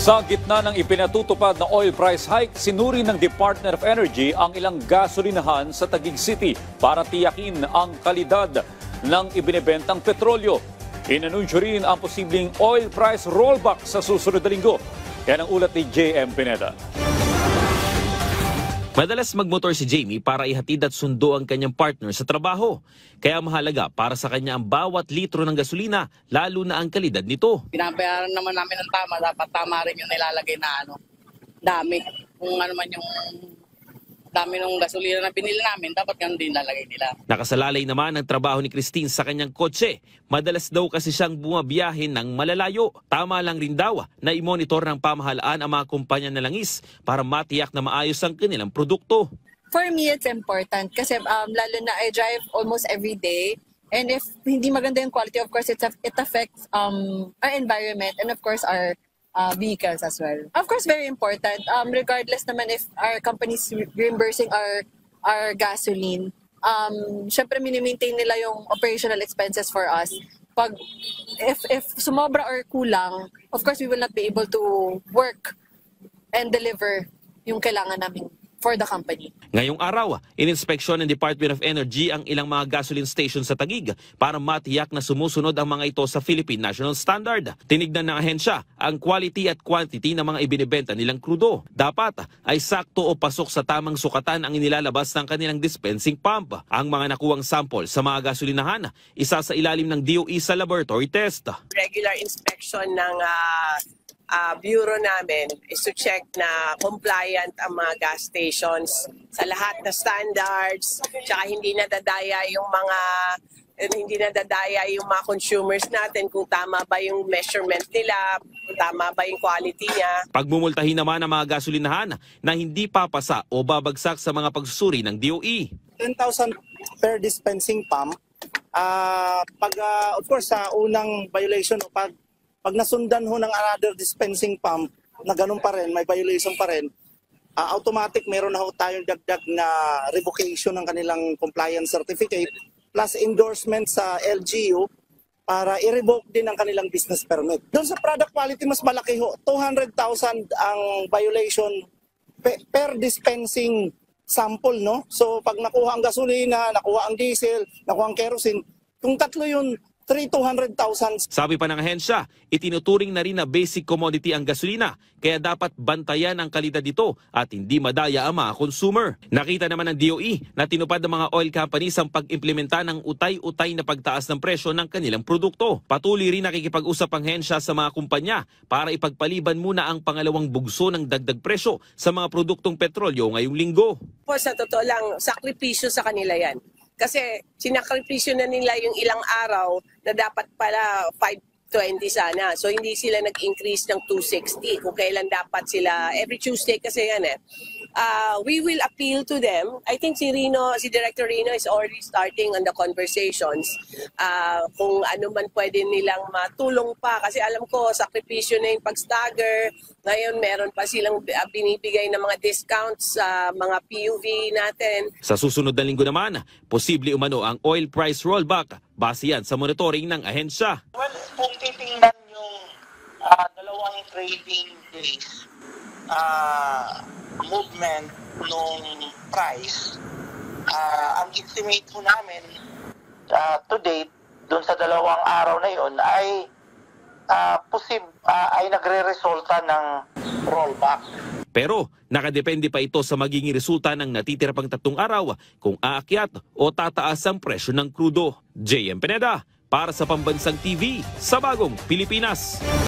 Sa gitna ng ipinatutupad na oil price hike, sinuri ng Department of Energy ang ilang gasolinahan sa Taguig City para tiyakin ang kalidad ng ibinebentang petrolyo. Inanunsyo rin ang posibleng oil price rollback sa susunod na linggo. Yan ang ulat ni JM Pineda. Madalas magmotor si Jamie para ihatid at sundo ang kanyang partner sa trabaho. Kaya mahalaga para sa kanya ang bawat litro ng gasolina, lalo na ang kalidad nito. Pinabayaran naman namin ng tama, dapat tama rin yung nilalagay na dami. Kung ano man yung dami ng gasolina na binili namin, dapat ganun din lalagay nila. Nakasalalay naman ang trabaho ni Christine sa kanyang kotse. Madalas daw kasi siyang bumabiyahe ng malalayo. Tama lang rin daw na i-monitor ng pamahalaan ang mga kumpanya na langis para matiyak na maayos ang kanilang produkto. For me, it's important kasi lalo na I drive almost every day. And if hindi maganda yung quality, of course, it affects our environment and of course our vehicles as well. Of course, very important. Regardless naman if our companies reimbursing our gasoline, syempre mini-maintain nila yung operational expenses for us. If sumobra or kulang, of course, we will not be able to work and deliver yung kailangan namin for the company. Ngayong araw, ininspeksyon ng Department of Energy ang ilang mga gasoline stations sa Taguig para matiyak na sumusunod ang mga ito sa Philippine National Standard. Tinignan ng ahensya ang quality at quantity ng mga ibinibenta nilang krudo. Dapat ay sakto o pasok sa tamang sukatan ang inilalabas ng kanilang dispensing pump. Ang mga nakuwang sample sa mga gasolinahan, isa sa ilalim ng DOE sa laboratory test. Regular inspection ng bureau namin is to check na compliant ang mga gas stations sa lahat na standards, tsaka hindi nadadaya yung mga consumers natin kung tama ba yung measurement nila, kung tama ba yung quality niya. Pagmumultahin naman ang mga gasolinahan na hindi papasa o babagsak sa mga pagsusuri ng DOE. 10,000 per dispensing pump. Of course, sa unang violation o pag nasundan ho ng another dispensing pump na ganun pa rin, may violation pa rin, automatic meron na ho tayong dagdag na revocation ng kanilang compliance certificate plus endorsement sa LGU para i-revoke din ang kanilang business permit. Doon sa product quality, mas malaki ho. 200,000 ang violation per dispensing sample, no? So pag nakuha ang gasolina, nakuha ang diesel, nakuha ang kerosene, kung tatlo yun, 200,000. Sabi pa ng ahensya, itinuturing na rin na basic commodity ang gasolina, kaya dapat bantayan ang kalidad nito at hindi madaya ang mga consumer. Nakita naman ng DOE na tinupad ng mga oil companies ang pag-implementa ng utay-utay na pagtaas ng presyo ng kanilang produkto. Patuloy rin nakikipag-usap ang ahensya sa mga kumpanya para ipagpaliban muna ang pangalawang bugso ng dagdag presyo sa mga produktong petrolyo ngayong linggo. Po, sa totoo lang, sakripisyo sa kanila yan. Kasi sinakripisyo na nila yung ilang araw na dapat pala 520 sana. So hindi sila nag-increase ng 260 kung kailan dapat sila. Every Tuesday kasi yan eh. We will appeal to them. I think si Director Rino is already starting on the conversations. Kung ano man pwede nilang matulong pa. Kasi alam ko, sakripisyo na yung pag-stagger. Ngayon, meron pa silang binibigay ng mga discounts sa mga PUV natin. Sa susunod na linggo naman, posible umano ang oil price rollback base yan sa monitoring ng ahensya. Well, kung titingnan yung dalawang trading days, movement nung price, ang estimate po namin to date, dun sa dalawang araw na yun, ay ay nagre-resulta ng rollback. Pero nakadepende pa ito sa magiging resulta ng natitira pang 3 araw kung aakyat o tataas ang presyo ng krudo. JM Pineda para sa Pambansang TV sa Bagong Pilipinas.